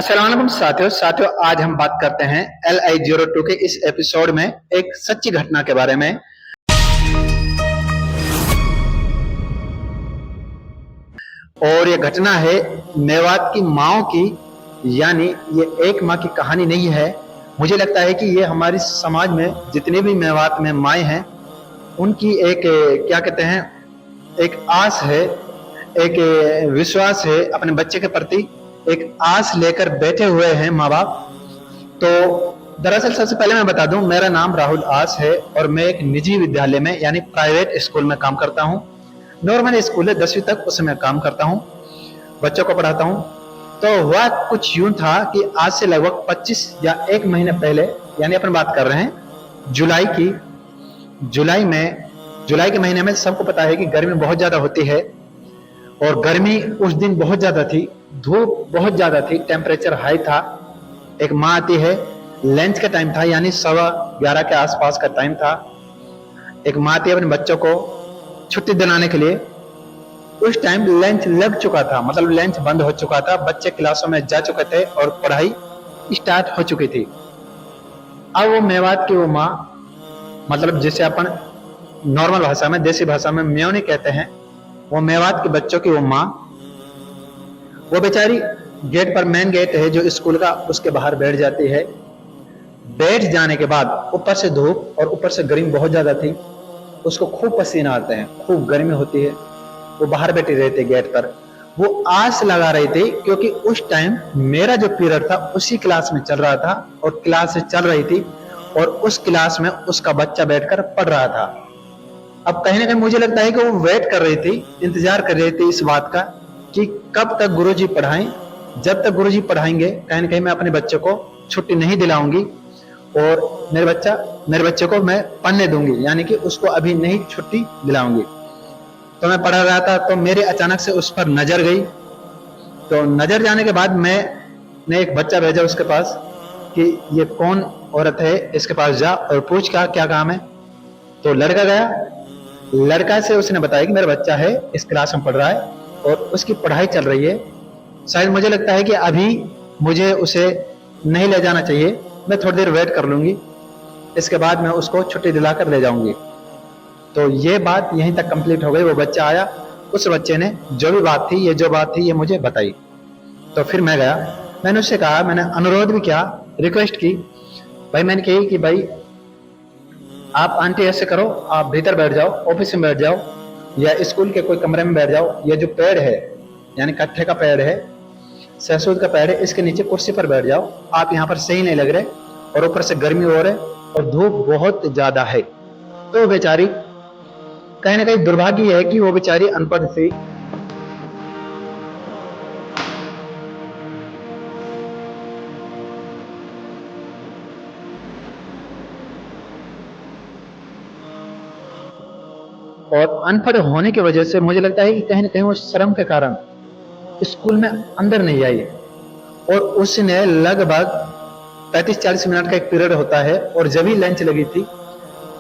अस्सलाम वालेकुम साथियों आज हम बात करते हैं LI02 के इस एपिसोड में एक सच्ची घटना के बारे में। और ये घटना है मेवात की माओ की, यानी ये एक माँ की कहानी नहीं है। मुझे लगता है कि ये हमारी समाज में जितने भी मेवात में माएँ हैं उनकी एक क्या कहते हैं एक आस है, एक विश्वास है अपने बच्चे के प्रति, एक आस लेकर बैठे हुए हैं माँ बाप। तो दरअसल सबसे पहले मैं बता दूं, मेरा नाम राहुल आस है और मैं एक निजी विद्यालय में यानी प्राइवेट स्कूल में काम करता हूं। नॉर्मल स्कूल है, 10वीं तक उसमें काम करता हूं, बच्चों को पढ़ाता हूं। तो हुआ कुछ यूं था कि आज से लगभग 25 या 1 महीने पहले, यानी अपन बात कर रहे हैं जुलाई के महीने में सबको पता है कि गर्मी बहुत ज्यादा होती है और गर्मी उस दिन बहुत ज्यादा थी, धूप बहुत ज्यादा थी, टेम्परेचर हाई था। एक माँ आती है, लंच का टाइम था यानी 11:15 के आसपास का टाइम था। एक माँ आती है अपने बच्चों को छुट्टी दिलाने के लिए। उस टाइम लंच लग चुका था, मतलब लंच बंद हो चुका था, बच्चे क्लासों में जा चुके थे और पढ़ाई स्टार्ट हो चुकी थी। अब वो मेवात की वो माँ, मतलब जिसे अपन नॉर्मल भाषा में, देसी भाषा में मेयोनी कहते हैं, वो मेवात के बच्चों की वो माँ, वो बेचारी गेट पर, मेन गेट है जो स्कूल का, उसके बाहर बैठ जाती है। बैठ जाने के बाद ऊपर से धूप और ऊपर से गर्मी बहुत ज्यादा थी, उसको खूब पसीना आते हैं, खूब गर्मी होती है। वो बाहर बैठी रहती गेट पर, वो आस लगा रही थी क्योंकि उस टाइम मेरा जो पीरियड था उसी क्लास में चल रहा था और क्लास चल रही थी और उस क्लास में उसका बच्चा बैठकर पढ़ रहा था। अब कहीं ना कहीं मुझे लगता है कि वो वेट कर रही थी, इंतजार कर रही थी इस बात का कि कब तक गुरुजी पढ़ाएं। जब तक गुरुजी पढ़ाएंगे कहीं ना कहीं मैं अपने बच्चे को छुट्टी नहीं दिलाऊंगी और मेरे बच्चे को मैं पढ़ने दूंगी, यानी कि उसको अभी नहीं छुट्टी दिलाऊंगी। तो मैं पढ़ा रहा था तो मेरे अचानक से उस पर नजर गई। तो नजर जाने के बाद मैंने एक बच्चा भेजा उसके पास कि ये कौन औरत है, इसके पास जा और पूछ क्या काम है। तो लड़का गया, लड़का से उसने बताया कि मेरा बच्चा है, इस क्लास में पढ़ रहा है और उसकी पढ़ाई चल रही है। शायद मुझे लगता है कि अभी मुझे उसे नहीं ले जाना चाहिए, मैं थोड़ी देर वेट कर लूंगी, इसके बाद मैं उसको छुट्टी दिलाकर ले जाऊंगी। तो ये बात यहीं तक कंप्लीट हो गई। वो बच्चा आया, उस बच्चे ने जो बात थी ये मुझे बताई। तो फिर मैं गया, मैंने उससे कहा, मैंने अनुरोध भी किया, रिक्वेस्ट की। भाई मैंने कही कि भाई आप आंटी ऐसे करो, आप भीतर बैठ जाओ, ऑफिस में बैठ जाओ या स्कूल के कोई कमरे में बैठ जाओ। ये जो पेड़ है यानी कट्ठे का पेड़ है, सहसूद का पेड़ है, इसके नीचे कुर्सी पर बैठ जाओ, आप यहाँ पर सही नहीं लग रहे और ऊपर से गर्मी हो रही और धूप बहुत ज्यादा है। तो बेचारी, कहीं ना कहीं दुर्भाग्य है कि वो बेचारी अनपढ़ थी। और अनपढ़ होने की वजह से मुझे लगता है कि कहीं ना कहीं वो शर्म के कारण स्कूल में अंदर नहीं आई और उसने लगभग 35-40 मिनट का एक पीरियड होता है और जब ही लंच लगी थी,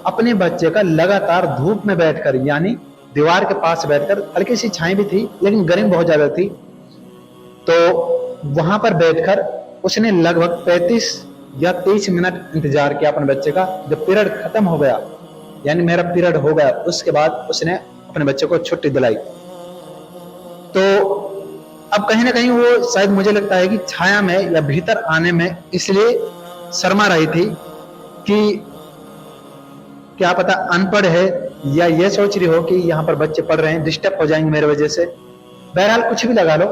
अपने बच्चे का लगातार धूप में बैठकर, यानी दीवार के पास बैठकर, हल्की सी छाई भी थी लेकिन गर्मी बहुत ज्यादा थी, तो वहां पर बैठकर उसने लगभग 35 या 30 मिनट इंतजार किया अपने बच्चे का। जब पीरियड खत्म हो गया, यानी मेरा पीरियड हो गया, उसके बाद उसने अपने बच्चे को छुट्टी दिलाई। तो अब कहीं ना कहीं वो, शायद मुझे लगता है कि छाया में या भीतर आने में इसलिए शर्मा रही थी कि क्या पता अनपढ़ है या ये सोच रही हो कि यहाँ पर बच्चे पढ़ रहे हैं, डिस्टर्ब हो जाएंगे मेरे वजह से। बहरहाल कुछ भी लगा लो,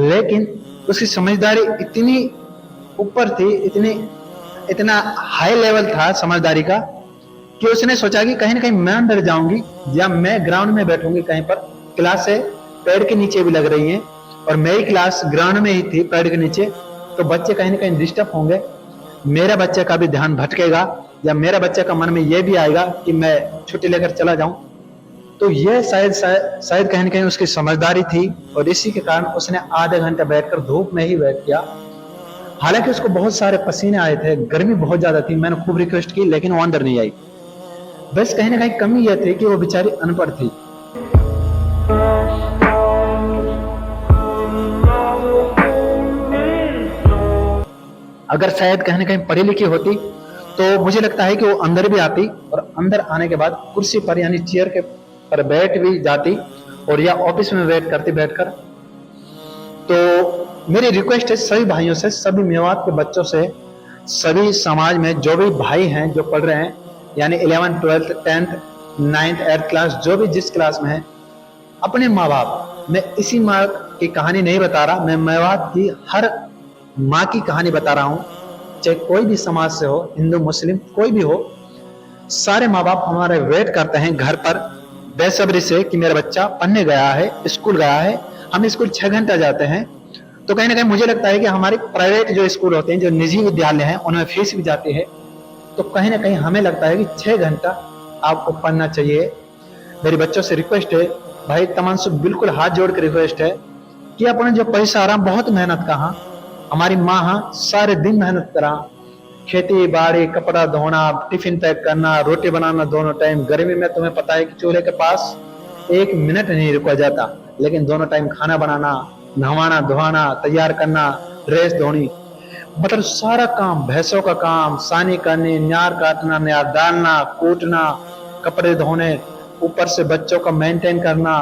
लेकिन उसकी समझदारी इतनी ऊपर थी, इतना हाई लेवल था समझदारी का कि उसने सोचा कि कहीं ना कहीं मैं अंदर जाऊंगी या मैं ग्राउंड में बैठूंगी कहीं पर। क्लास है पेड़ के नीचे भी लग रही है और मेरी क्लास ग्राउंड में ही थी पेड़ के नीचे, तो बच्चे कहीं ना कहीं डिस्टर्ब होंगे, मेरा बच्चे का भी ध्यान भटकेगा या मेरा बच्चे का मन में यह भी आएगा कि मैं छुट्टी लेकर चला जाऊं। तो यह शायद कहीं ना कहीं उसकी समझदारी थी और इसी के कारण उसने आधे घंटे बैठकर धूप में ही वेट किया। हालांकि उसको बहुत सारे पसीने आए थे, गर्मी बहुत ज्यादा थी, मैंने खूब रिक्वेस्ट की लेकिन वो अंदर नहीं आई। बस कहीं ना कहीं कमी यह थी कि वो बेचारी अनपढ़ थी। अगर शायद कहीं ना कहीं पढ़ी लिखी होती तो मुझे लगता है कि वो अंदर भी आती और अंदर आने के बाद कुर्सी पर यानी चेयर के पर बैठ भी जाती और या ऑफिस में वेट करती बैठकर। तो मेरी रिक्वेस्ट है सभी भाइयों से, सभी मेवात के बच्चों से, सभी समाज में जो भी भाई हैं जो पढ़ रहे हैं यानी 11th 12th 10th 9th 8th class, जो भी जिस क्लास में है, अपने माँ बाप, मैं इसी माँ की कहानी नहीं बता रहा, मैं मेवात की हर माँ की कहानी बता रहा हूँ, चाहे कोई भी समाज से हो, हिंदू मुस्लिम कोई भी हो, सारे माँ बाप हमारे वेट करते हैं घर पर बेसब्री से कि मेरा बच्चा पढ़ने गया है, स्कूल गया है। हम स्कूल 6 घंटा जाते हैं, तो कहीं ना कहीं मुझे लगता है कि हमारे प्राइवेट जो स्कूल होते हैं, जो निजी विद्यालय हैं, उनमें फीस भी जाती है, तो कहीं ना कहीं हमें लगता है कि 6 घंटा आपको पढ़ना चाहिए। मेरे बच्चों से रिक्वेस्ट है भाई, तमाम से बिल्कुल हाथ जोड़ कर रिक्वेस्ट है कि अपने जो पैसा आ रहा, बहुत मेहनत कहा, हमारी माँ सारे दिन मेहनत करा, खेती बाड़ी, कपड़ा धोना, टिफिन पैक करना, रोटी बनाना दोनों टाइम। गर्मी में तुम्हें पता है कि चूल्हे के पास 1 मिनट नहीं रुका जाता, लेकिन दोनों टाइम खाना बनाना, नहवाना धोवाना, तैयार करना, ड्रेस धोनी, मतलब सारा काम, भैंसों का काम, सानी करनी, न्यार काटना, न्यार डालना, कूटना, कपड़े धोने, ऊपर से बच्चों का मेंटेन करना,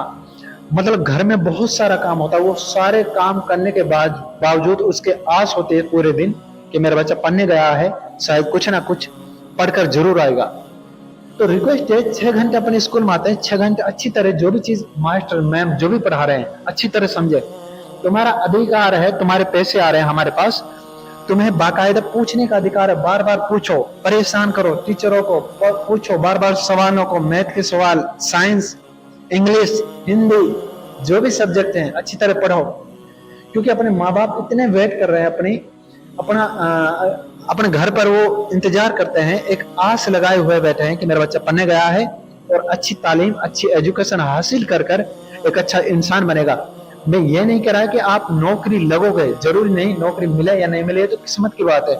मतलब घर में बहुत सारा काम होता है। वो सारे काम करने के बावजूद उसके आस होते है पूरे दिन कि मेरा बच्चा पढ़ने गया है, शायद कुछ ना कुछ पढ़कर जरूर आएगा। तो रिक्वेस्ट है 6 घंटे अपने स्कूल में आते हैं, 6 घंटे अच्छी तरह जो भी चीज मास्टर मैम जो भी पढ़ा रहे हैं अच्छी तरह समझे। तुम्हारा अधिकार है, तुम्हारे पैसे आ रहे हैं हमारे पास, तुम्हें बाकायदा पूछने का अधिकार है, बार बार पूछो, परेशान करो टीचरों को, पूछो बार बार सवालों को, मैथ के सवाल, साइंस, इंग्लिश, हिंदी, जो भी सब्जेक्ट हैं अच्छी तरह पढ़ो, क्योंकि अपने माँ बाप इतने वेट कर रहे हैं, अपने घर पर वो इंतजार करते हैं, एक आस लगाए हुए बैठे हैं कि मेरा बच्चा पढ़ने गया है और अच्छी तालीम, अच्छी एजुकेशन हासिल कर कर एक अच्छा इंसान बनेगा। मैं ये नहीं कह रहा कि आप नौकरी लगोगे, जरूरी नहीं, नौकरी मिले या नहीं मिले तो किस्मत की बात है,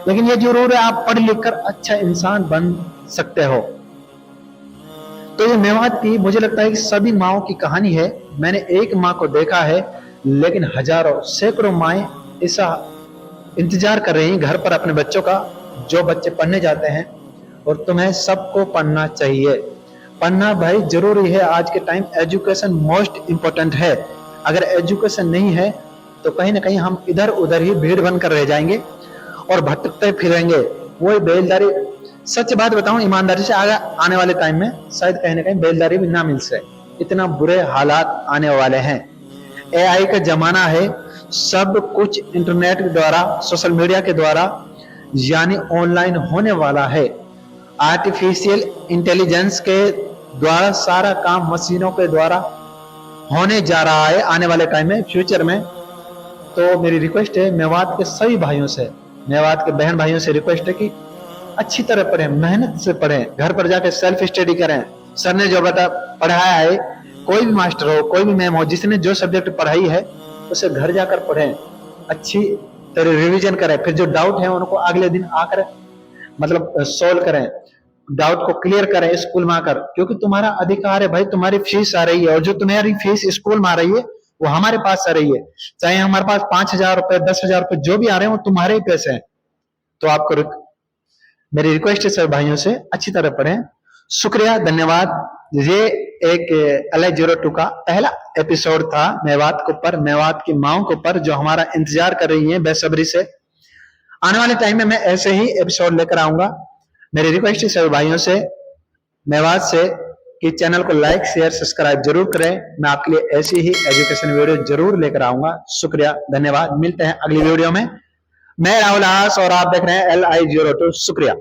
लेकिन ये जरूर है आप पढ़ लिख कर अच्छा इंसान बन सकते हो। तो ये मेवात की मुझे लगता है कि सभी माओ की कहानी है। मैंने एक माँ को देखा है, लेकिन हजारों सैकड़ों माएं ऐसा इंतजार कर रही हैं घर पर अपने बच्चों का, जो बच्चे पढ़ने जाते हैं। और तुम्हें सबको पढ़ना चाहिए, पढ़ना भाई जरूरी है। आज के टाइम एजुकेशन मोस्ट इंपोर्टेंट है। अगर एजुकेशन नहीं है तो कहीं ना कहीं हम इधर उधर ही भीड़ बनकर रह जाएंगे और भटकते फिरेंगे। वही बेलदारी, सच बात बताऊं ईमानदारी से, आगे आने वाले टाइम में शायद कहीं ना कहीं बेलदारी भी ना मिल सके, इतना बुरे हालात आने वाले हैं। एआई का जमाना है, सब कुछ इंटरनेट के द्वारा, सोशल मीडिया के द्वारा यानी ऑनलाइन होने वाला है। आर्टिफिशियल इंटेलिजेंस के द्वारा सारा काम मशीनों के द्वारा होने जा रहा है आने वाले टाइम में, फ्यूचर में। तो मेरी रिक्वेस्ट है मेवात के सभी भाइयों से, मेवात के बहन भाइयों से रिक्वेस्ट है कि अच्छी तरह पढ़ें, मेहनत से पढ़ें, घर पर जाकर सेल्फ स्टडी करें। सर ने जो पढ़ाया है, कोई भी मास्टर हो, कोई भी मैम हो, जिसने जो सब्जेक्ट पढ़ाई है उसे घर जाकर पढ़ें, अच्छी तरह रिवीजन करें, फिर जो डाउट है उनको अगले दिन आकर मतलब सोल्व करें, डाउट को क्लियर करें स्कूल में आकर, क्योंकि तुम्हारा अधिकार है भाई। तुम्हारी फीस आ रही है और जो तुम्हारी फीस स्कूल में आ रही है वो हमारे पास आ रही है, चाहे हमारे पास 5,000 रुपए 10,000 रुपए जो भी आ रहे हैं वो तुम्हारे ही पैसे हैं। तो आपको मेरी रिक्वेस्ट है सभी भाइयों से अच्छी तरह पढ़ें। शुक्रिया, धन्यवाद। ये एक LI02 का पहला एपिसोड था मेवात के ऊपर, मेवात की माओं के ऊपर, जो हमारा इंतजार कर रही है बेसब्री से। आने वाले टाइम में मैं ऐसे ही एपिसोड लेकर आऊंगा। मेरी रिक्वेस्ट है सभी भाइयों से, मेवात से, कि चैनल को लाइक शेयर सब्सक्राइब जरूर करें। मैं आपके लिए ऐसी ही एजुकेशन वीडियो जरूर लेकर आऊंगा। शुक्रिया, धन्यवाद। मिलते हैं अगली वीडियो में। मैं राहुल आस और आप देख रहे हैं LI02। शुक्रिया।